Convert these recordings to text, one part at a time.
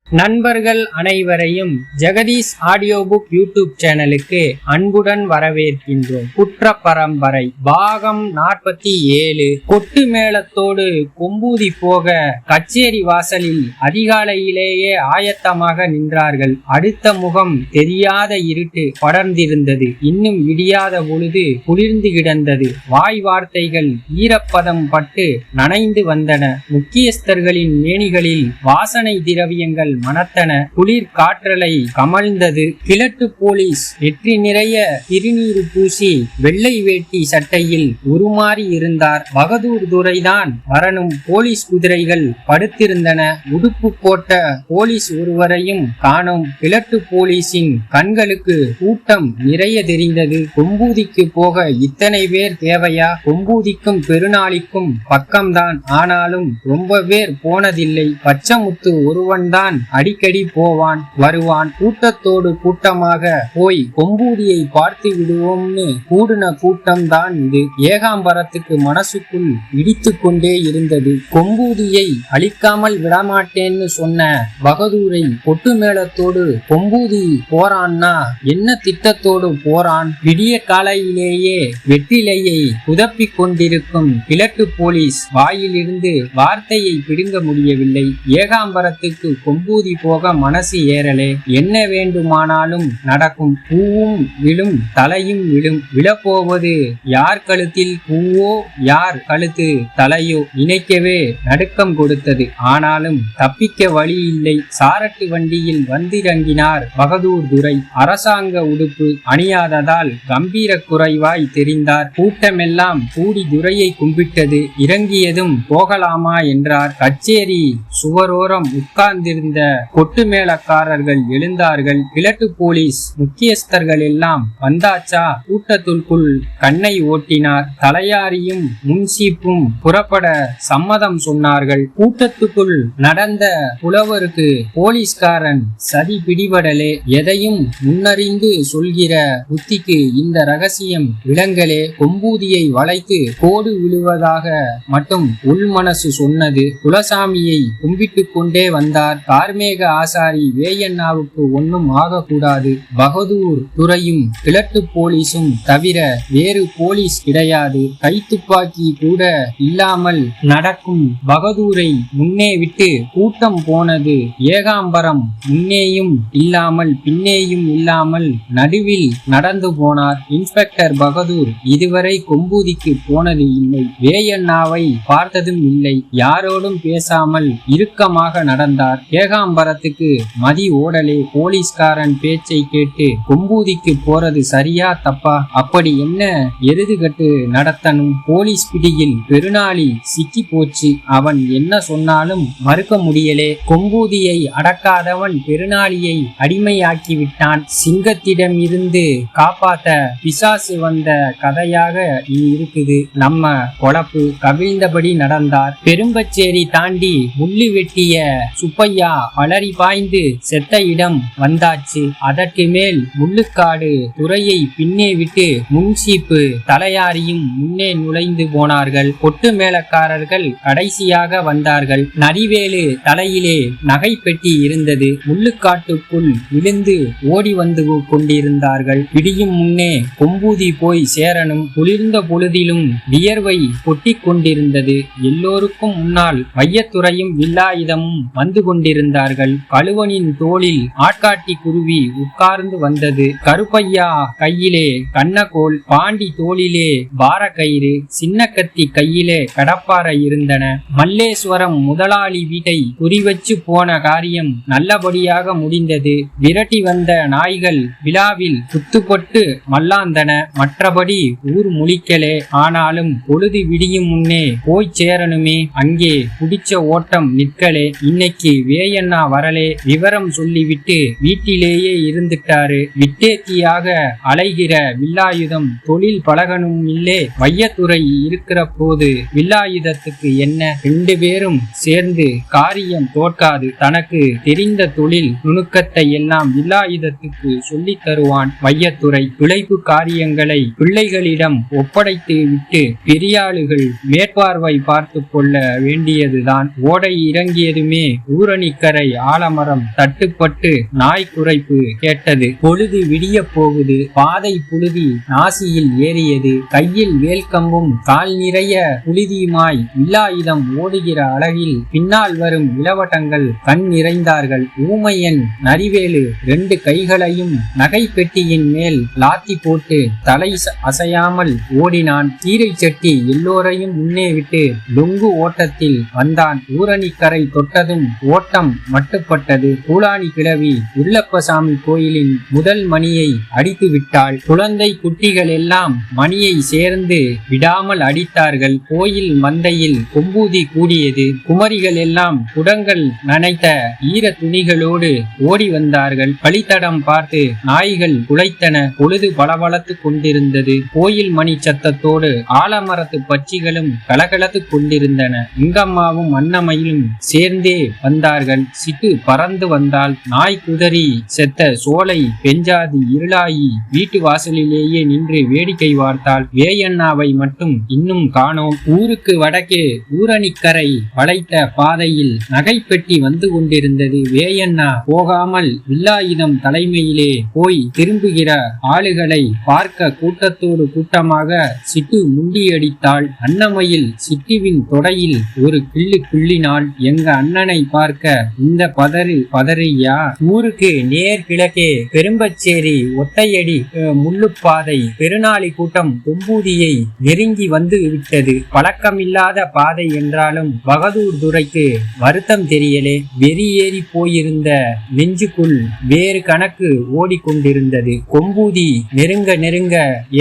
நண்பர்கள் அனைவரையும் Jagadish audio book YouTube சேனலுக்கு அன்புடன் வரவேற்கின்றோம். குற்ற பரம்பரை பாகம் 47. கொட்டு மேளத்தோடு கொம்பூதி போக கச்சேரி வாசலில் அதிகாலையிலேயே ஆயத்தமாக நின்றார்கள். அடுத்த முகம் தெரியாத இருட்டு படர்ந்திருந்தது. இன்னும் விடியாத பொழுது குளிர்ந்து கிடந்தது. வாய் வார்த்தைகள் ஈரப்பதம் பட்டு நனைந்து வந்தன. முக்கியஸ்தர்களின் மேனிகளில் வாசனை திரவியங்கள் மணத்தன. குளிர் காற்றலை கமழ்ந்தது. கிழட்டு போலீஸ் நெற்றி நிறைய திருநீரு பூசி வெள்ளை வேட்டி சட்டையில் உருமாறி இருந்தார். பகதூர் துரைதான் வரணும். போலீஸ் குதிரைகள் படுத்திருந்தன. உடுப்பு போட்ட போலீஸ் ஒருவரையும் காணோம். கிழட்டு போலீஸின் கண்களுக்கு கூட்டம் நிறைய தெரிந்தது. கொம்பூதிக்கு போக இத்தனை பேர் தேவையா? கொம்பூதிக்கும் பெருநாளிக்கும் பக்கம்தான். ஆனாலும் ரொம்ப பேர் போனதில்லை. பச்சமுத்து ஒருவன்தான் அடிக்கடி போவான் வருவான். கூட்டத்தோடு கூட்டமாக போய் கொம்பூதியை பார்த்து விடுவோம்னு கூடுன கூட்டம் தான் இது. ஏகாம்பரத்துக்கு மனசுக்குள் இடித்து கொண்டே இருந்தது. கொம்பூதியை அழிக்காமல் விடமாட்டேன்னு சொன்ன பகதூரை கொட்டு மேளத்தோடு கொம்பூதி போறான்னா என்ன திட்டத்தோடு போறான்? விடிய காலையிலேயே வெற்றிலையை குதப்பிக் கொண்டிருக்கும் கிழட்டு போலீஸ் வாயிலிருந்து வார்த்தையை பிடுங்க முடியவில்லை. ஏகாம்பரத்துக்கு கொம்பூதி போக மனசு ஏறலே. என்ன வேண்டுமானாலும் நடக்கும். பூவும் விழும் தலையும் விழும். விழப்போவது யார் கழுத்தில் பூவோ யார் கழுத்து தலையோ நினைக்கவே நடுக்கம் கொடுத்தது. ஆனாலும் தப்பிக்க வழி இல்லை. சாரட்டு வண்டியில் வந்திறங்கினார் பகதூர் துரை. அரசாங்க உடுப்பு அணியாததால் கம்பீர குறைவாய் தெரிந்தார். கூட்டமெல்லாம் கூடி துரையை கும்பிட்டது. இறங்கியதும் போகலாமா என்றார். கச்சேரி சுவரோரம் உட்கார்ந்திருந்த கொட்டு மேளக்காரர்கள் எழுந்தார்கள். கிழட்டு போலீஸ் முக்கியஸ்தர்கள் எல்லாம் வந்தாச்சா? கூட்டத்திற்குள் கண்ணை ஓட்டினார். தலையாரியும் முன்சீப்பும் புறப்பட சம்மதம் சொன்னார்கள். கூட்டத்துக்குள் நடந்த புலவருக்கு போலீஸ்காரன் சதி பிடிபடலே. எதையும் முன்னறிந்து சொல்கிற புத்திக்கு இந்த ரகசியம் விளங்கலே. கொம்பூதியை வளைத்து கோடு விழுவதாக மட்டும் உள்மனசு சொன்னது. குலசாமியை கும்பிட்டு கொண்டே வந்தார். கார்மேக ஆசாரி வேயண்ணாவுக்கு ஒன்னும் ஆகக்கூடாது. பகதூர் துரையும் கிழட்டு போலீஸும் தவிர வேறு போலீஸ் கிடையாது. கைத்துப்பாக்கி கூட இல்லாமல் நடக்கும் பகதூரை முன்னே விட்டு கூட்டம் போனது. ஏகாம்பரம் முன்னேயும் இல்லாமல் பின்னேயும் இல்லாமல் நடுவில் நடந்து போனார். இன்ஸ்பெக்டர் பகதூர் இதுவரை கொம்பூதிக்கு போனது இல்லை. வேயண்ணாவை பார்த்ததும் இல்லை. யாரோடும் பேசாமல் இறுக்கமாக நடந்தார். ஏகாம்பரத்துக்கு மதி ஓடலே. போலீஸ்காரன் பேச்சை கேட்டு கொம்பூதிக்கு போறது சரியா தப்பா? அப்படி என்ன எருதுகட்டு நடத்தணும்? போலீஸ் பிடியில் பெருநாளி சிக்கி போச்சு. அவன் என்ன சொன்னாலும் மறுக்க முடியலே. கொம்பூதியை அடக்காதவன் பெருநாளியை அடிமையாக்கி விட்டான். சிங்கத்திடம் இருந்து காப்பாத்த பிசாசு வந்த கதையாக இருக்குது நம்ம பொழப்பு. கவிழ்ந்தபடி நடந்தார். பெரும்பச்சேரி தாண்டி முள்ளு வெட்டிய சுப்பையா பலரி பாய்ந்து செத்த இடம் வந்தாச்சு. அதற்கு மேல் முள்ளுக்காடு. துரையை பின்னே விட்டு முன்சீப்பு தலையாரியும் முன்னே நுழைந்து போனார்கள். கொட்டு மேளக்காரர்கள் கடைசியாக வந்தார்கள். நரிவேலு தலையிலே நகை பெட்டி இருந்தது. முள்ளுக்காட்டுக்குள் விழுந்து ஓடி வந்து கொண்டிருந்தார்கள். விடியும் முன்னே கொம்பூதி போய் சேரணும். குளிர்ந்த பொழுதிலும் வியர்வை கொட்டிக் கொண்டிருந்தது. எல்லோருக்கும் முன்னால் வையத்துறையும் வில்லாயுதமும் வந்து கொண்டிருந்தார்கள். கழுவனின் தோளில் ஆட்காட்டி குருவி உட்கார்ந்து வந்தது. கருப்பையா கையிலே கண்ணகோல், பாண்டி தோளிலே பாரக்கயிறு, சின்ன கத்தி கையிலே கடப்பாறை இருந்தன. மல்லேஸ்வரம் முதலாளி வீட்டை குறிவச்சு போன காரியம் நல்லபடியாக முடிந்தது. விரட்டி வந்த நாய்கள் விழாவில் குத்துப்பட்டு மல்லாந்தன. மற்றபடி ஊர் முழிக்கலே. ஆனாலும் பொழுது விடியும் முன்னே போய் சேரணுமே. அங்கே குடிச்ச ஓட்டம் நிற்கலே. இன்னைக்கு வேயண்ணா வரலே. விவரம் சொல்லிவிட்டு வீட்டிலேயே இருந்துட்டாரு. விட்டேத்தியாக அலைகிற வில்லாயுதம் தொழில் பழகணும் இல்லே. வையத்துறை இருக்கிற போது வில்லாயுதத்துக்கு என்ன? 2 பேரும் சேர்ந்து காரியம் தோற்காது. தனக்கு தெரிந்த தொழில் நுணுக்கத்தை எல்லாம் வில்லாயுதத்துக்கு சொல்லித் தருவான் வையத்துறை. பிழைப்பு காரியங்களை பிள்ளைகளிடம் ஒப்படைத்து விட்டு பெரியாளுகள் மேற்பார்வை பார்த்து கொள்ள வேண்டியதுதான். ஓடை இறங்கியதுமே ஊரணிக்கர ஊரணிக்கரை ஆலமரம் தட்டுப்பட்டு நாய் குரைப்பு கேட்டது. பொழுது விடிய போகுது. பாதை புழுதி நாசியில் ஏறியது. கையில் வேல்கம்பும் கால் நிறைய புழுதியுமாய் வில்லாயுதம் ஓடுகிற அழகில் பின்னால் வரும் இளவட்டங்கள் கண் நிறைந்தார்கள். ஊமையன் நரிவேலு 2 கைகளையும் நகை பெட்டியின் மேல் லாத்தி போட்டு தலை அசையாமல் ஓடினான். கீரை செட்டி எல்லோரையும் முன்னே விட்டு டொங்கு ஓட்டத்தில் வந்தான். ஊரணிக்கரை தொட்டதும் ஓட்டம் மட்டுப்பட்டது. பூலானி கிழவி உள்ளப்பசாமி கோயிலின் முதல் மணியை அடித்து விட்டாள். குழந்தை குட்டிகள் எல்லாம் மணியை சேர்ந்து விடாமல் அடித்தார்கள். கோயில் மந்தையில் கொம்பூதி கூடியது. குமரிகள் எல்லாம் குடங்கள் நனைத்த ஈர துணிகளோடு ஓடி வந்தார்கள். பலித்தடம் பார்த்து நாய்கள் குலைத்தன. பொழுது பளபளத்து கொண்டிருந்தது. கோயில் மணி சத்தத்தோடு ஆலமரத்து பட்சிகளும் கலகலத்து கொண்டிருந்தன. இங்கம்மாவும் அன்னமையிலும் சேர்ந்தே வந்தார்கள். சிட்டு பறந்து வந்தால் நாய் குதறி செத்த சோலை பெஞ்சாதி இருளாயி வீட்டு வாசலிலேயே நின்று வேடிக்கை பார்த்தாள். வேயண்ணாவை மட்டும் இன்னும் காணோம். ஊருக்கு வடக்கே ஊரணிக்கரை வளைத்த பாதையில் நகைப்பெட்டி வந்து கொண்டிருந்தது. வேயண்ணா போகாமல் வில்லாயுதம் தலைமையிலே போய் திரும்புகிற ஆளுகளை பார்க்க கூட்டத்தோடு கூட்டமாக சிட்டு முண்டியடித்தாள். அன்னமையில் சிட்டுவின் தொடையில் ஒரு கிள்ளு கிள்ளினாள். எங்க அண்ணனை பார்க்க இந்த பதறியா? ஊருக்கு நேர் கிழக்கே பெரும்பச்சேரி ஒத்தையடி முள்ளுப்பாதை பெருநாளி கூட்டம் கொம்பூதியை நெருங்கி வந்து விட்டது. பழக்கமில்லாத பாதை என்றாலும் பகதூர் துரைக்கு வருத்தம் தெரியலே. வெறியேறி போயிருந்த நெஞ்சுக்குள் வேறு கணக்கு ஓடிக்கொண்டிருந்தது. கொம்பூதி நெருங்க நெருங்க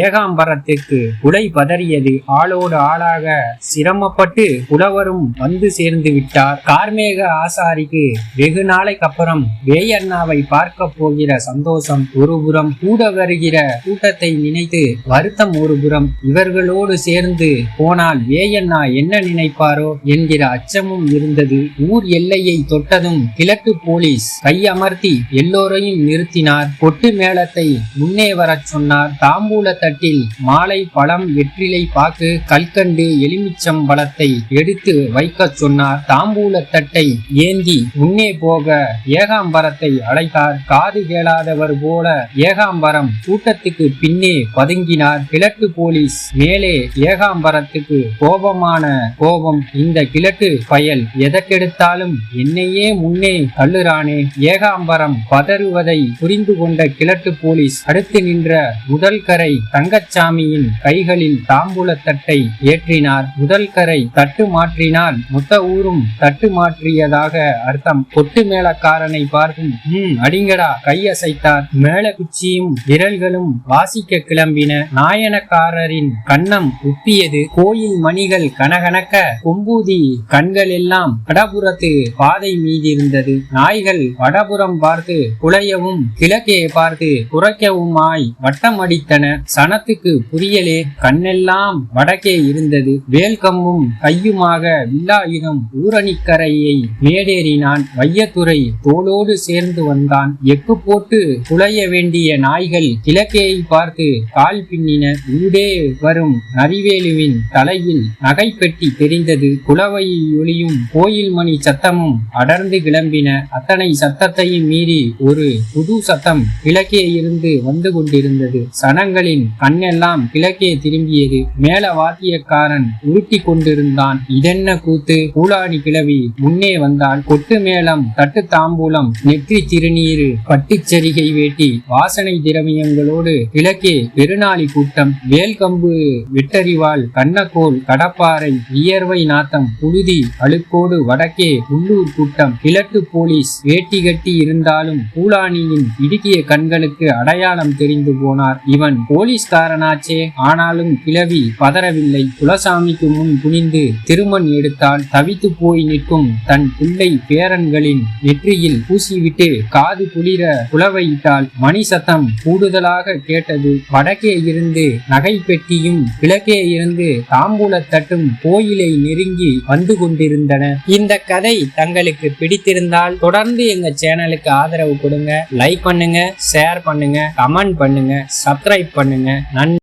ஏகாம்பரத்திற்கு உலை பதறியது. ஆளோடு ஆளாக சிரமப்பட்டு புலவரும் வந்து சேர்ந்து விட்டார். கார்மேக ஆசாரிக்கு வெகு நாளைக்கு அப்புறம் வேயண்ணாவை பார்க்க போகிற சந்தோஷம் ஒருபுறம், கூட வருகிற கூட்டத்தை நினைத்து வருத்தம் ஒருபுறம். இவர்களோடு சேர்ந்து போனால் வேயண்ணா என்ன நினைப்பாரோ என்கிற அச்சமும் இருந்தது. ஊர் எல்லையை தொட்டதும் கிழக்கு போலீஸ் கையமர்த்தி எல்லோரையும் நிறுத்தினார். கொட்டு மேளத்தை முன்னே வரச் சொன்னார். தாம்பூல தட்டில் மாலை, பழம், வெற்றிலை பாக்கு, கல்கண்டு, எலுமிச்சம் பழத்தை எடுத்து வைக்க சொன்னார். தாம்பூல தட்டை ஏந்தி முன்னே போக ஏகாம்பரத்தை அழைத்தார். காது கேளாதவர் போல ஏகாம்பரம் கூட்டத்துக்கு பின்னே பதுங்கினார். கிழக்கு போலீஸ் மேலே ஏகாம்பரத்துக்கு கோபமான கோபம். இந்த கிழக்கு பயல் எதற்கெடுத்தாலும் என்னையே முன்னே தள்ளுறானே. ஏகாம்பரம் பதறுவதை புரிந்து கொண்ட கிழக்கு போலீஸ் அடுத்து நின்ற முதல் கரை தங்கச்சாமியின் கைகளில் தாம்பூலத்தட்டை ஏற்றினார். முதல் கரை தட்டு மாற்றினால் மொத்த ஊரும் தட்டு மாற்றியதாக அர்த்தம். கொட்டு மேளக்காரனை பார்க்கும் அடிங்கடா கையசைத்தார். மேள குச்சியும் விரல்களும் வாசிக்க கிளம்பின. நாயனக்காரரின் கன்னம் உப்பியது. கோயில் மணிகள் கனகனக்க கொம்பூதி கண்கள் எல்லாம் வடபுறத்து பாதை மீதிருந்தது. நாய்கள் வடபுறம் பார்த்து குலையவும் கிழக்கே பார்த்து குறைக்கவுமாய் வட்டம் அடித்தன. சனத்துக்கு புரியலே. கண்ணெல்லாம் வடக்கே இருந்தது. வேல்கம்பும் கையுமாக வில்லாயுதம் ஊரணிக்கரையை மேடேறினான். வையத்துறை தோளோடு சேர்ந்து வந்தான். எக்கு போட்டு குலைய வேண்டிய நாய்கள் கிழக்கேயை பார்த்து கால் பின்னின. ஊடே வரும் நரிவேலுவின் தலையில் நகைப்பெட்டி தெரிந்தது. குலவை ஒளியும் கோயில் மணி சத்தமும் அடர்ந்து கிளம்பின. அத்தனை சத்தத்தையும் மீறி ஒரு புது சத்தம் கிழக்கே இருந்து வந்து கொண்டிருந்தது. சனங்களின் கண்ணெல்லாம் கிழக்கே திரும்பியது. மேல வாத்தியக்காரன் உருட்டி கொண்டிருந்தான். இதென்ன கூத்து? பூலானி கிழவி முன்னே வந்தால். கொட்டு மேளம், தட்டு தாம்பூலம், நெற்றி திருநீரு, பட்டுச்சரிகை வேட்டி, வாசனை திரவியங்களோடு கிழக்கே பெருநாளி கூட்டம். வேல்கம்பு, வெட்டறிவாள், கண்ணக்கோல், கடப்பாறை, வியர்வை நாத்தம், புழுதி அழுக்கோடு வடக்கே உள்ளூர் கூட்டம். கிழக்கு போலீஸ் வேட்டி கட்டி இருந்தாலும் பூலானியின் இடுக்கிய கண்களுக்கு அடையாளம் தெரிந்து போனார். இவன் போலீஸ்காரனாச்சே. ஆனாலும் கிழவி பதறவில்லை. குலசாமிக்கு முன் குனிந்து திருமண் எடுத்தால். தவித்து போய் நிற்கும் தன் பிள்ளை பேரன்களின் நெற்றியில் பூசிவிட்டு காது குளிர குலவையிட்டாள். மணி சத்தம் கூடுதலாக கேட்டது. வடக்கே இருந்து நகை பெட்டியும் கிழக்கே இருந்து தாம்பூலத்தட்டும் கோயிலை நெருங்கி வந்து கொண்டிருந்தன. இந்த கதை தங்களுக்கு பிடித்திருந்தால் தொடர்ந்து எங்க சேனலுக்கு ஆதரவு கொடுங்க. லைக் பண்ணுங்க, ஷேர் பண்ணுங்க, கமெண்ட் பண்ணுங்க, சப்ஸ்கிரைப் பண்ணுங்க. நன்றி.